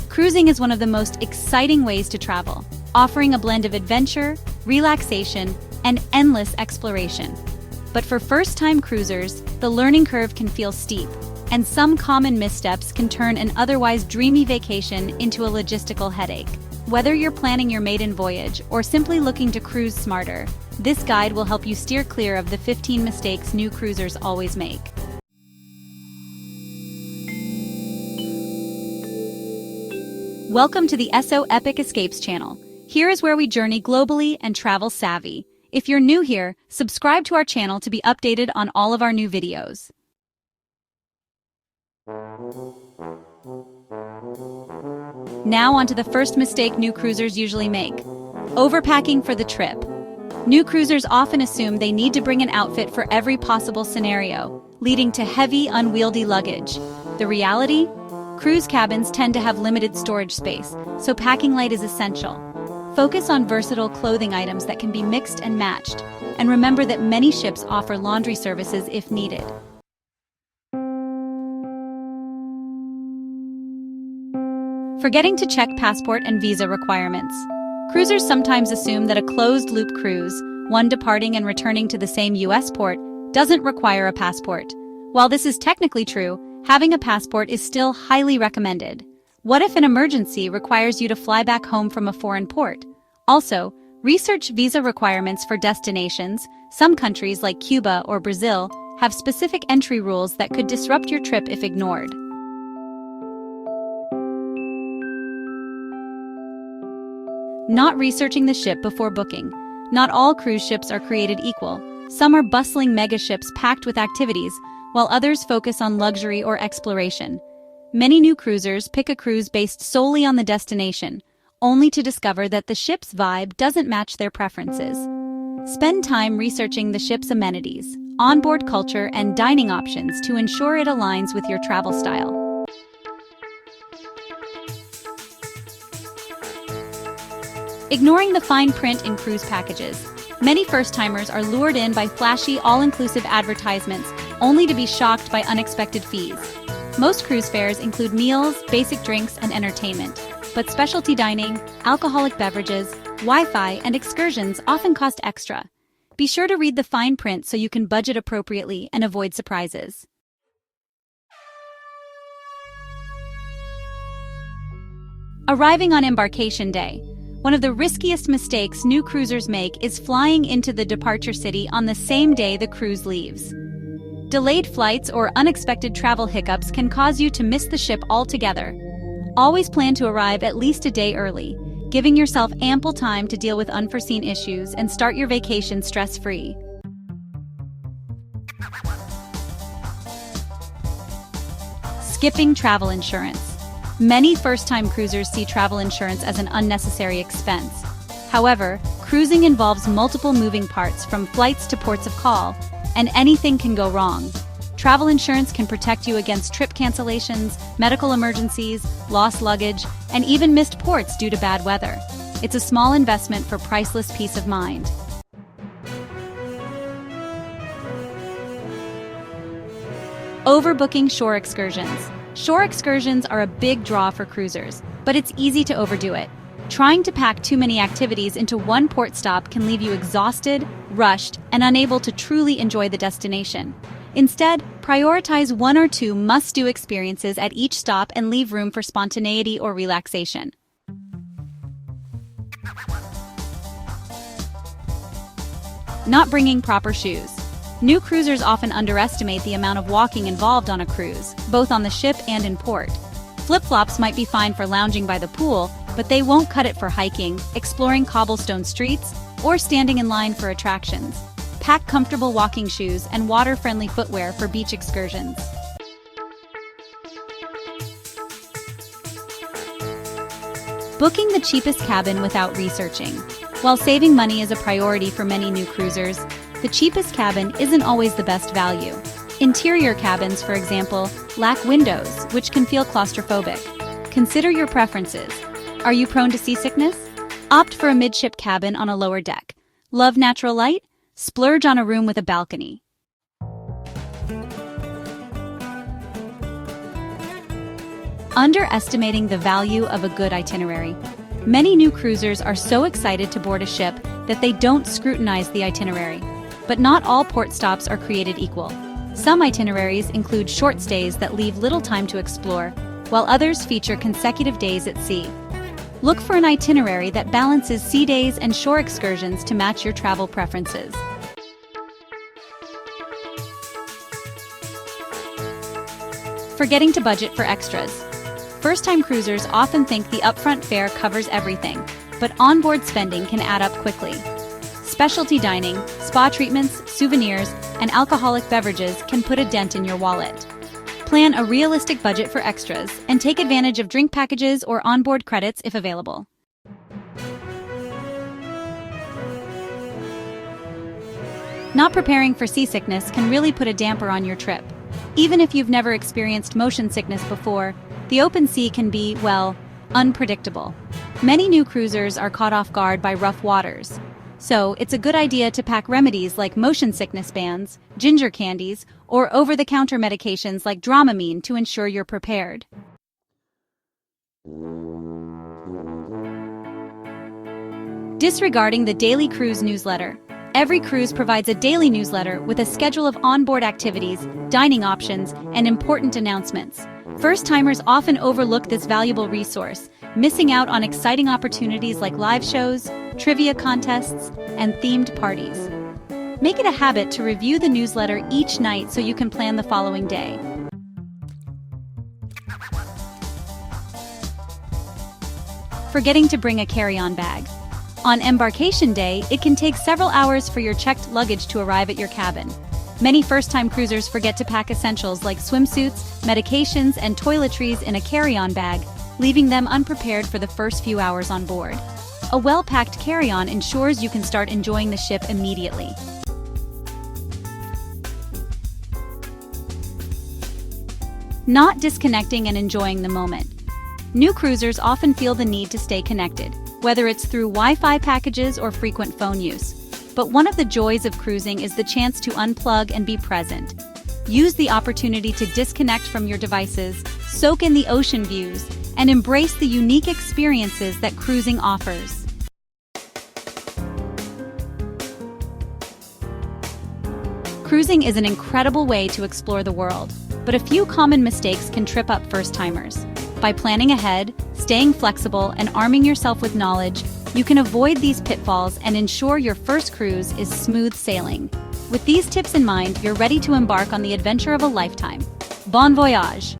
Cruising is one of the most exciting ways to travel, offering a blend of adventure, relaxation, and endless exploration. But for first-time cruisers, the learning curve can feel steep, and some common missteps can turn an otherwise dreamy vacation into a logistical headache. Whether you're planning your maiden voyage or simply looking to cruise smarter, this guide will help you steer clear of the 15 mistakes new cruisers always make. Welcome to the SO Epic Escapes channel. Here is where we journey globally and travel savvy. If you're new here, subscribe to our channel to be updated on all of our new videos. Now onto the first mistake new cruisers usually make: overpacking for the trip. New cruisers often assume they need to bring an outfit for every possible scenario, leading to heavy, unwieldy luggage. The reality? Cruise cabins tend to have limited storage space, so packing light is essential. Focus on versatile clothing items that can be mixed and matched, and remember that many ships offer laundry services if needed. Forgetting to check passport and visa requirements. Cruisers sometimes assume that a closed-loop cruise, one departing and returning to the same U.S. port, doesn't require a passport. While this is technically true, having a passport is still highly recommended. What if an emergency requires you to fly back home from a foreign port? Also, research visa requirements for destinations. Some countries like Cuba or Brazil have specific entry rules that could disrupt your trip if ignored. Not researching the ship before booking. Not all cruise ships are created equal. Some are bustling megaships packed with activities, while others focus on luxury or exploration. Many new cruisers pick a cruise based solely on the destination, only to discover that the ship's vibe doesn't match their preferences. Spend time researching the ship's amenities, onboard culture, and dining options to ensure it aligns with your travel style. Ignoring the fine print in cruise packages. Many first-timers are lured in by flashy, all-inclusive advertisements, only to be shocked by unexpected fees. Most cruise fares include meals, basic drinks, and entertainment, but specialty dining, alcoholic beverages, Wi-Fi, and excursions often cost extra. Be sure to read the fine print so you can budget appropriately and avoid surprises. Arriving on embarkation day. One of the riskiest mistakes new cruisers make is flying into the departure city on the same day the cruise leaves. Delayed flights or unexpected travel hiccups can cause you to miss the ship altogether. Always plan to arrive at least a day early, giving yourself ample time to deal with unforeseen issues and start your vacation stress-free. Skipping travel insurance. Many first-time cruisers see travel insurance as an unnecessary expense. However, cruising involves multiple moving parts from flights to ports of call, and anything can go wrong. Travel insurance can protect you against trip cancellations, medical emergencies, lost luggage, and even missed ports due to bad weather. It's a small investment for priceless peace of mind. Overbooking shore excursions. Shore excursions are a big draw for cruisers, but it's easy to overdo it. Trying to pack too many activities into one port stop can leave you exhausted, rushed, and unable to truly enjoy the destination. Instead, prioritize one or two must-do experiences at each stop and leave room for spontaneity or relaxation. Not bringing proper shoes. New cruisers often underestimate the amount of walking involved on a cruise, both on the ship and in port. Flip-flops might be fine for lounging by the pool, but they won't cut it for hiking, exploring cobblestone streets, or standing in line for attractions. Pack comfortable walking shoes and water-friendly footwear for beach excursions. Booking the cheapest cabin without researching. While saving money is a priority for many new cruisers, the cheapest cabin isn't always the best value. Interior cabins, for example, lack windows, which can feel claustrophobic. Consider your preferences. Are you prone to seasickness? Opt for a midship cabin on a lower deck. Love natural light? Splurge on a room with a balcony. Underestimating the value of a good itinerary. Many new cruisers are so excited to board a ship that they don't scrutinize the itinerary. But not all port stops are created equal. Some itineraries include short stays that leave little time to explore, while others feature consecutive days at sea. Look for an itinerary that balances sea days and shore excursions to match your travel preferences. Forgetting to budget for extras. First-time cruisers often think the upfront fare covers everything, but onboard spending can add up quickly. Specialty dining, spa treatments, souvenirs, and alcoholic beverages can put a dent in your wallet. Plan a realistic budget for extras and take advantage of drink packages or onboard credits if available. Not preparing for seasickness can really put a damper on your trip. Even if you've never experienced motion sickness before, the open sea can be, well, unpredictable. Many new cruisers are caught off guard by rough waters. So, it's a good idea to pack remedies like motion sickness bands, ginger candies, or over-the-counter medications like Dramamine to ensure you're prepared. Disregarding the daily cruise newsletter. Every cruise provides a daily newsletter with a schedule of onboard activities, dining options, and important announcements. First-timers often overlook this valuable resource, missing out on exciting opportunities like live shows, trivia contests, and themed parties. Make it a habit to review the newsletter each night so you can plan the following day. Forgetting to bring a carry-on bag. On embarkation day, it can take several hours for your checked luggage to arrive at your cabin. Many first-time cruisers forget to pack essentials like swimsuits, medications, and toiletries in a carry-on bag, leaving them unprepared for the first few hours on board. A well-packed carry-on ensures you can start enjoying the ship immediately. Not disconnecting and enjoying the moment. New cruisers often feel the need to stay connected, whether it's through Wi-Fi packages or frequent phone use. But one of the joys of cruising is the chance to unplug and be present. Use the opportunity to disconnect from your devices, soak in the ocean views, and embrace the unique experiences that cruising offers. Cruising is an incredible way to explore the world, but a few common mistakes can trip up first-timers. By planning ahead, staying flexible, and arming yourself with knowledge, you can avoid these pitfalls and ensure your first cruise is smooth sailing. With these tips in mind, you're ready to embark on the adventure of a lifetime. Bon voyage!